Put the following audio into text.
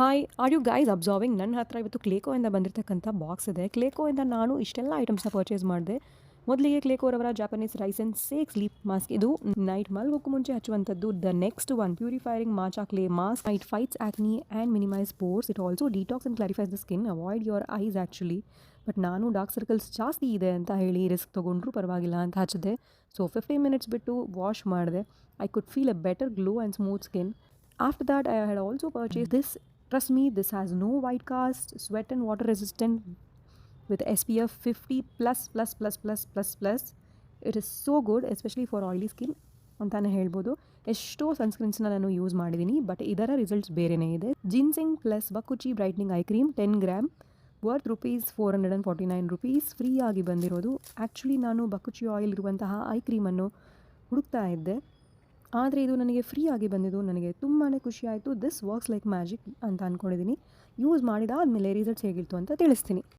Hi, are you guys observing? ನನ್ನ ಹತ್ರ ಇವತ್ತು ಕ್ಲೇಕೋಯಿಂದ ಬಂದಿರತಕ್ಕಂಥ ಬಾಕ್ಸ್ ಇದೆ. ಕ್ಲೇಕೋಯಿಂದ ನಾನು ಇಷ್ಟೆಲ್ಲ ಐಟಮ್ಸ್ನ ಪರ್ಚೇಸ್ ಮಾಡಿದೆ. ಮೊದಲಿಗೆ ಕ್ಲೇಕೋರವರ Japanese rice and sake sleep mask. ಇದು ನೈಟ್ ಮಲ್ಗೋಕ್ಕೂ ಮುಂಚೆ ಹಚ್ಚುವಂಥದ್ದು. The next one purifying matcha clay mask. It fights acne and minimise pores. It also detox and clarifies the skin. Avoid your eyes actually. But ನಾನು dark circles ಜಾಸ್ತಿ ಇದೆ ಅಂತ ಹೇಳಿ risk ತೊಗೊಂಡ್ರೂ ಪರವಾಗಿಲ್ಲ ಅಂತ ಹಚ್ಚಿದೆ. ಸೊ 15 ಮಿನಿಟ್ಸ್ ಬಿಟ್ಟು ವಾಶ್ ಮಾಡಿದೆ. I could feel a better glow and smooth skin. After that, I had also purchased this. Trust me, this has no white cast, sweat and water resistant with SPF 50 plus plus plus plus plus plus. It is so good, especially for oily skin ಅಂತಾನೆ ಹೇಳ್ಬೋದು. ಎಷ್ಟೋ ಸನ್ಸ್ಕ್ರೀನ್ಸ್ನ ನಾನು use ಮಾಡಿದ್ದೀನಿ, but ಇದರ results ಬೇರೆಯೇ ಇದೆ. Ginseng plus bakuchi brightening eye cream 10 gram worth ₹449 free ಆಗಿ ಬಂದಿರೋದು. ಆ್ಯಕ್ಚುಲಿ ನಾನು ಬಕುಚಿ ಆಯಿಲ್ ಇರುವಂತಹ ಐ ಕ್ರೀಮನ್ನು ಹುಡುಕ್ತಾ ಇದ್ದೆ, ಆದರೆ ಇದು ನನಗೆ ಫ್ರೀ ಆಗಿ ಬಂದಿದ್ದು ನನಗೆ ತುಂಬಾ ಖುಷಿ ಆಯಿತು. ದಿಸ್ ವರ್ಕ್ಸ್ ಲೈಕ್ ಮ್ಯಾಜಿಕ್ ಅಂತ ಅಂದ್ಕೊಂಡಿದ್ದೀನಿ. ಯೂಸ್ ಮಾಡಿದಾದಮೇಲೆ ರಿಸಲ್ಟ್ಸ್ ಹೇಗಿತ್ತು ಅಂತ ತಿಳಿಸ್ತೀನಿ.